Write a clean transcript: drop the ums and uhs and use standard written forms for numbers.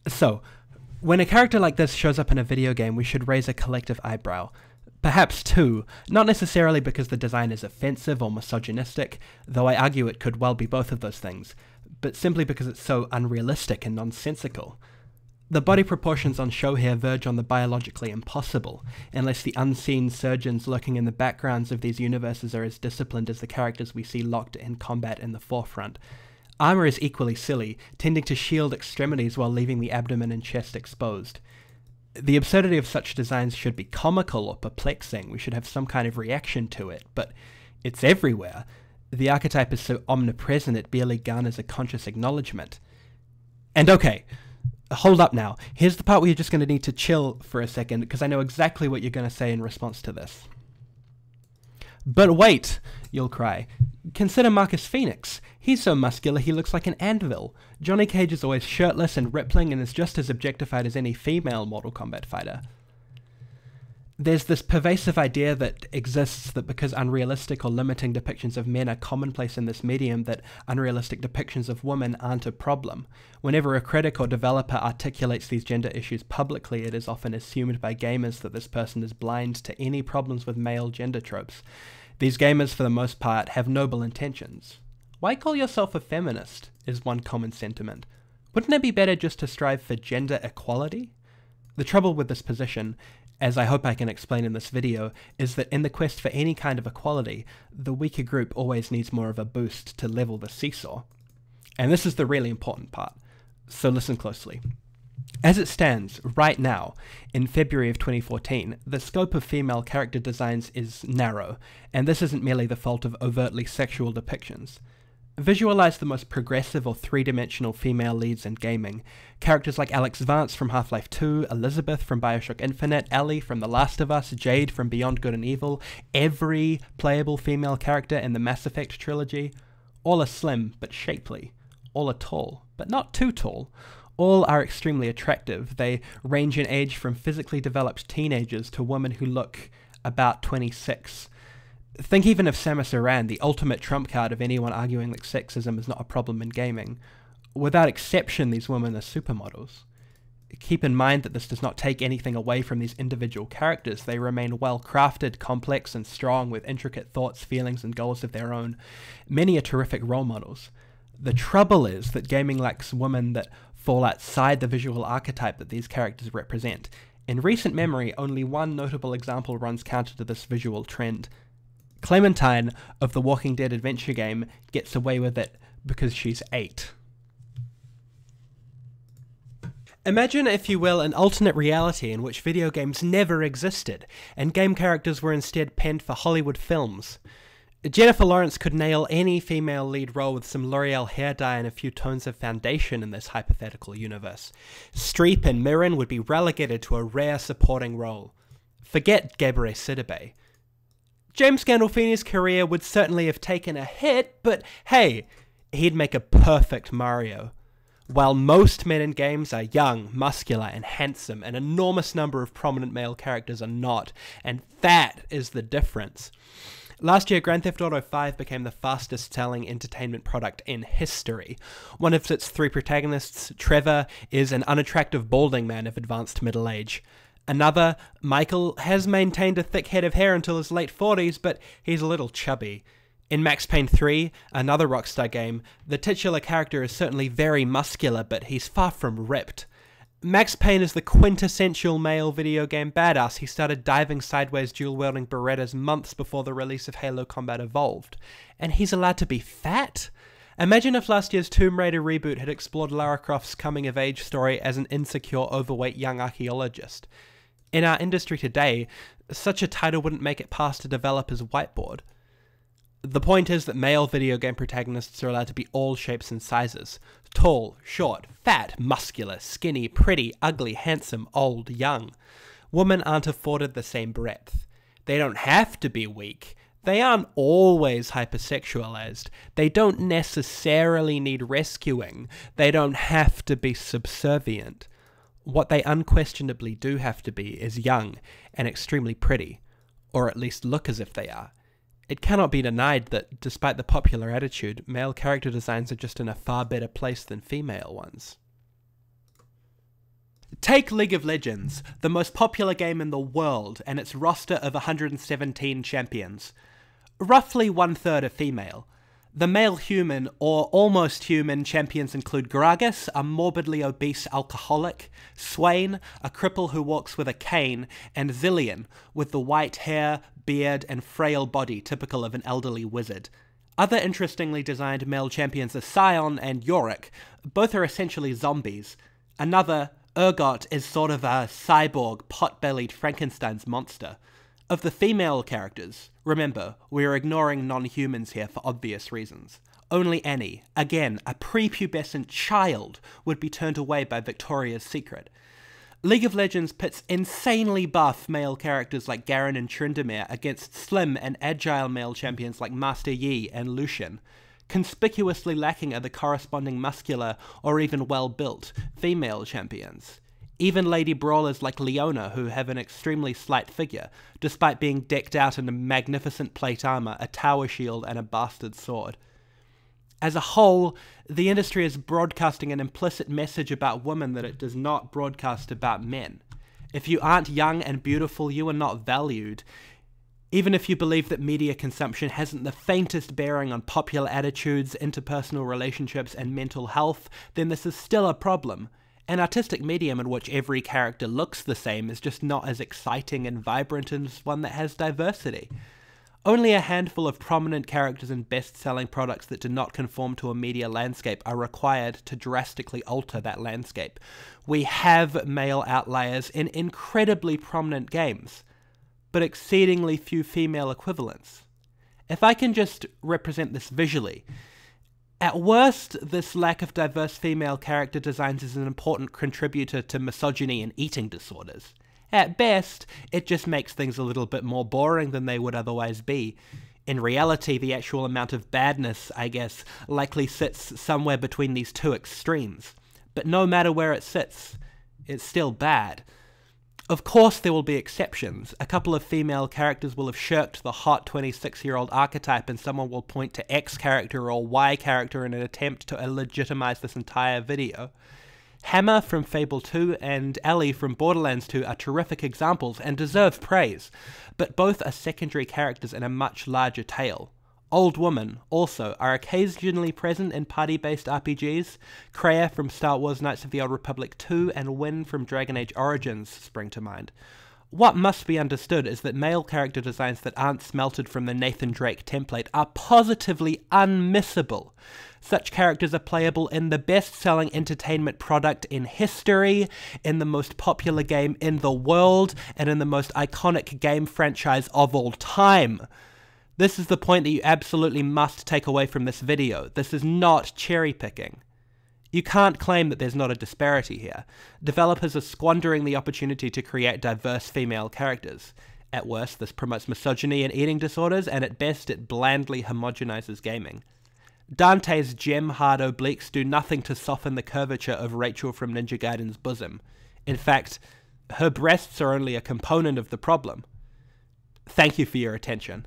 So, when a character like this shows up in a video game, we should raise a collective eyebrow. Perhaps two, not necessarily because the design is offensive or misogynistic, though I argue it could well be both of those things, but simply because it's so unrealistic and nonsensical. The body proportions on show here verge on the biologically impossible, unless the unseen surgeons lurking in the backgrounds of these universes are as disciplined as the characters we see locked in combat in the forefront. Armor is equally silly, tending to shield extremities while leaving the abdomen and chest exposed. The absurdity of such designs should be comical or perplexing, we should have some kind of reaction to it, but it's everywhere. The archetype is so omnipresent it barely garners a conscious acknowledgement. And okay, hold up now. Here's the part where you're just going to need to chill for a second, because I know exactly what you're going to say in response to this. But wait, you'll cry. Consider Marcus Phoenix. He's so muscular he looks like an anvil. Johnny Cage is always shirtless and rippling and is just as objectified as any female Mortal Kombat fighter. There's this pervasive idea that exists that because unrealistic or limiting depictions of men are commonplace in this medium, that unrealistic depictions of women aren't a problem. Whenever a critic or developer articulates these gender issues publicly, it is often assumed by gamers that this person is blind to any problems with male gender tropes. These gamers, for the most part, have noble intentions. Why call yourself a feminist, is one common sentiment. Wouldn't it be better just to strive for gender equality? The trouble with this position, as I hope I can explain in this video, is that in the quest for any kind of equality, the weaker group always needs more of a boost to level the seesaw. And this is the really important part, so listen closely. As it stands, right now, in February of 2014, the scope of female character designs is narrow, and this isn't merely the fault of overtly sexual depictions. Visualize the most progressive or three-dimensional female leads in gaming. Characters like Alex Vance from Half-Life 2, Elizabeth from Bioshock Infinite, Ellie from The Last of Us, Jade from Beyond Good and Evil, every playable female character in the Mass Effect trilogy. All are slim but shapely. All are tall, but not too tall. All are extremely attractive. They range in age from physically developed teenagers to women who look about 26. Think even of Samus Aran, the ultimate trump card of anyone arguing that sexism is not a problem in gaming. Without exception, these women are supermodels. Keep in mind that this does not take anything away from these individual characters. They remain well-crafted, complex, and strong with intricate thoughts, feelings, and goals of their own. Many are terrific role models. The trouble is that gaming lacks women that fall outside the visual archetype that these characters represent. In recent memory, only one notable example runs counter to this visual trend. Clementine of the Walking Dead adventure game gets away with it because she's 8. Imagine, if you will, an alternate reality in which video games never existed, and game characters were instead penned for Hollywood films. Jennifer Lawrence could nail any female lead role with some L'Oreal hair dye and a few tones of foundation in this hypothetical universe. Streep and Mirren would be relegated to a rare supporting role. Forget Gabrielle Sidibe. James Gandolfini's career would certainly have taken a hit, but hey, he'd make a perfect Mario. While most men in games are young, muscular, and handsome, an enormous number of prominent male characters are not, and that is the difference. Last year, Grand Theft Auto V became the fastest-selling entertainment product in history. One of its 3 protagonists, Trevor, is an unattractive balding man of advanced middle age. Another, Michael, has maintained a thick head of hair until his late 40s, but he's a little chubby. In Max Payne 3, another Rockstar game, the titular character is certainly very muscular, but he's far from ripped. Max Payne is the quintessential male video game badass. He started diving sideways dual-wielding Berettas months before the release of Halo Combat Evolved. And he's allowed to be fat? Imagine if last year's Tomb Raider reboot had explored Lara Croft's coming-of-age story as an insecure, overweight young archaeologist. In our industry today, such a title wouldn't make it past a developer's whiteboard. The point is that male video game protagonists are allowed to be all shapes and sizes. Tall, short, fat, muscular, skinny, pretty, ugly, handsome, old, young. Women aren't afforded the same breadth. They don't have to be weak. They aren't always hypersexualized. They don't necessarily need rescuing. They don't have to be subservient. What they unquestionably do have to be is young and extremely pretty, or at least look as if they are. It cannot be denied that, despite the popular attitude, male character designs are just in a far better place than female ones. Take League of Legends, the most popular game in the world, and its roster of 117 champions. Roughly 1/3 are female. The male human, or almost human, champions include Gragas, a morbidly obese alcoholic, Swain, a cripple who walks with a cane, and Zillion, with the white hair, beard, and frail body typical of an elderly wizard. Other interestingly designed male champions are Sion and Yorick. Both are essentially zombies. Another, Urgot, is sort of a cyborg, pot-bellied Frankenstein's monster. Of the female characters, remember, we are ignoring non-humans here for obvious reasons. Only Annie, again, a prepubescent child, would be turned away by Victoria's Secret. League of Legends pits insanely buff male characters like Garen and Tryndamere against slim and agile male champions like Master Yi and Lucian. Conspicuously lacking are the corresponding muscular, or even well-built, female champions. Even lady brawlers like Leona, who have an extremely slight figure, despite being decked out in a magnificent plate armor, a tower shield, and a bastard sword. As a whole, the industry is broadcasting an implicit message about women that it does not broadcast about men. If you aren't young and beautiful, you are not valued. Even if you believe that media consumption hasn't the faintest bearing on popular attitudes, interpersonal relationships, and mental health, then this is still a problem. An artistic medium in which every character looks the same is just not as exciting and vibrant as one that has diversity. Only a handful of prominent characters in best-selling products that do not conform to a media landscape are required to drastically alter that landscape. We have male outliers in incredibly prominent games, but exceedingly few female equivalents. If I can just represent this visually, at worst, this lack of diverse female character designs is an important contributor to misogyny and eating disorders. At best, it just makes things a little bit more boring than they would otherwise be. In reality, the actual amount of badness, I guess, likely sits somewhere between these two extremes. But no matter where it sits, it's still bad. Of course there will be exceptions. A couple of female characters will have shirked the hot 26-year-old archetype and someone will point to X character or Y character in an attempt to legitimize this entire video. Hammer from Fable 2 and Ellie from Borderlands 2 are terrific examples and deserve praise, but both are secondary characters in a much larger tale. Old Woman, also, are occasionally present in party-based RPGs. Kreia from Star Wars Knights of the Old Republic 2 and Wynne from Dragon Age Origins spring to mind. What must be understood is that male character designs that aren't smelted from the Nathan Drake template are positively unmissable. Such characters are playable in the best-selling entertainment product in history, in the most popular game in the world, and in the most iconic game franchise of all time. This is the point that you absolutely must take away from this video. This is not cherry-picking. You can't claim that there's not a disparity here. Developers are squandering the opportunity to create diverse female characters. At worst, this promotes misogyny and eating disorders, and at best, it blandly homogenizes gaming. Dante's gem-hard obliques do nothing to soften the curvature of Rachel from Ninja Gaiden's bosom. In fact, her breasts are only a component of the problem. Thank you for your attention.